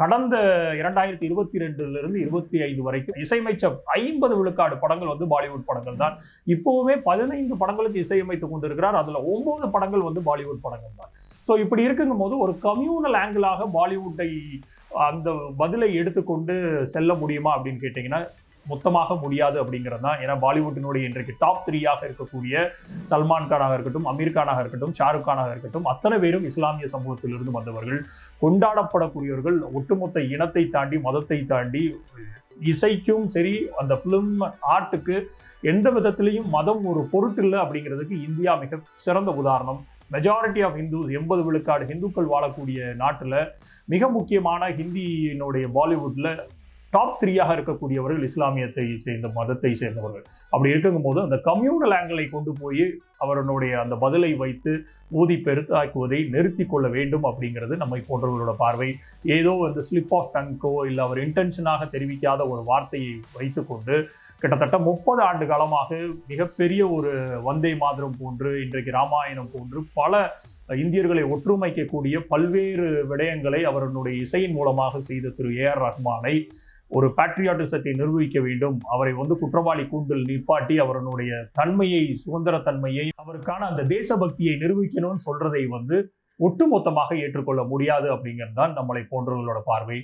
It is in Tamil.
கடந்த 2022 25 வரைக்கும் இசையமைச்ச 50 விழுக்காடு படங்கள் பாலிவுட் படங்கள் தான். இப்போவே 15 படங்களுக்கு இசையமைத்துக் கொண்டிருக்கிறார். அதுல 9 படங்கள் பாலிவுட் படங்கள் தான். ஸோ இப்படி இருக்குங்கும் போது ஒரு கம்யூனல் ஆங்கிளாக பாலிவுட்டை அந்த பதிலை எடுத்துக்கொண்டு செல்ல முடியுமா அப்படின்னு கேட்டீங்கன்னா மொத்தமாக முடியாது அப்படிங்கிறது தான். ஏன்னா பாலிவுட்டினுடைய இன்றைக்கு டாப் 3 இருக்கக்கூடிய சல்மான் கானாக இருக்கட்டும், அமீர் கானாக இருக்கட்டும், ஷாருக் கானாக இருக்கட்டும், அத்தனை பேரும் இஸ்லாமிய சமூகத்திலிருந்து வந்தவர்கள், கொண்டாடப்படக்கூடியவர்கள். ஒட்டுமொத்த இனத்தை தாண்டி, மதத்தை தாண்டி இசைக்கும் சரி, அந்த பிலிம் ஆர்ட்டுக்கு எந்த விதத்திலையும் மதம் ஒரு பொருட்டில்லை அப்படிங்கிறதுக்கு இந்தியா மிக சிறந்த உதாரணம். மெஜாரிட்டி ஆஃப் ஹிந்துஸ், 80 விழுக்காடு ஹிந்துக்கள் வாழக்கூடிய நாட்டில் மிக முக்கியமான ஹிந்தியினுடைய பாலிவுட்ல டாப் 3 இருக்கக்கூடியவர்கள் இஸ்லாமியத்தை சேர்ந்த மதத்தை சேர்ந்தவர்கள். அப்படி இருக்குங்கும் போது அந்த கம்யூனல் ஆங்கிளை கொண்டு போய் அவருடைய அந்த பதிலை வைத்து ஊதி பெருத்தாக்குவதை நிறுத்தி கொள்ள வேண்டும் அப்படிங்கிறது நம்மை போன்றவர்களோட பார்வை. ஏதோ ஸ்லிப் ஆஃப் டங்கோ இல்லை அவர் இன்டென்ஷனாக தெரிவிக்காத ஒரு வார்த்தையை வைத்துக்கொண்டு கிட்டத்தட்ட 30 ஆண்டு காலமாக மிகப்பெரிய ஒரு வந்தே மாதரம் போன்று, இன்றைக்கு ராமாயணம் போன்று பல இந்தியர்களை ஒற்றுமைக்கக்கூடிய பல்வேறு விடயங்களை அவருடைய இசையின் மூலமாக செய்த திரு ஏஆர் ரஹ்மானை ஒரு பேட்ரியாட்டிசத்தை நிரூபிக்க வேண்டும். அவரை குற்றவாளி கூண்டில் நிப்பாட்டி அவருடைய தன்மையை, சுதந்திர தன்மையை, அவருக்கான அந்த தேசபக்தியை நிரூபிக்கணும்னு சொல்றதை ஒட்டுமொத்தமாக ஏற்றுக்கொள்ள முடியாது அப்படிங்கிறது தான் நம்மளை போன்றவர்களோட பார்வை.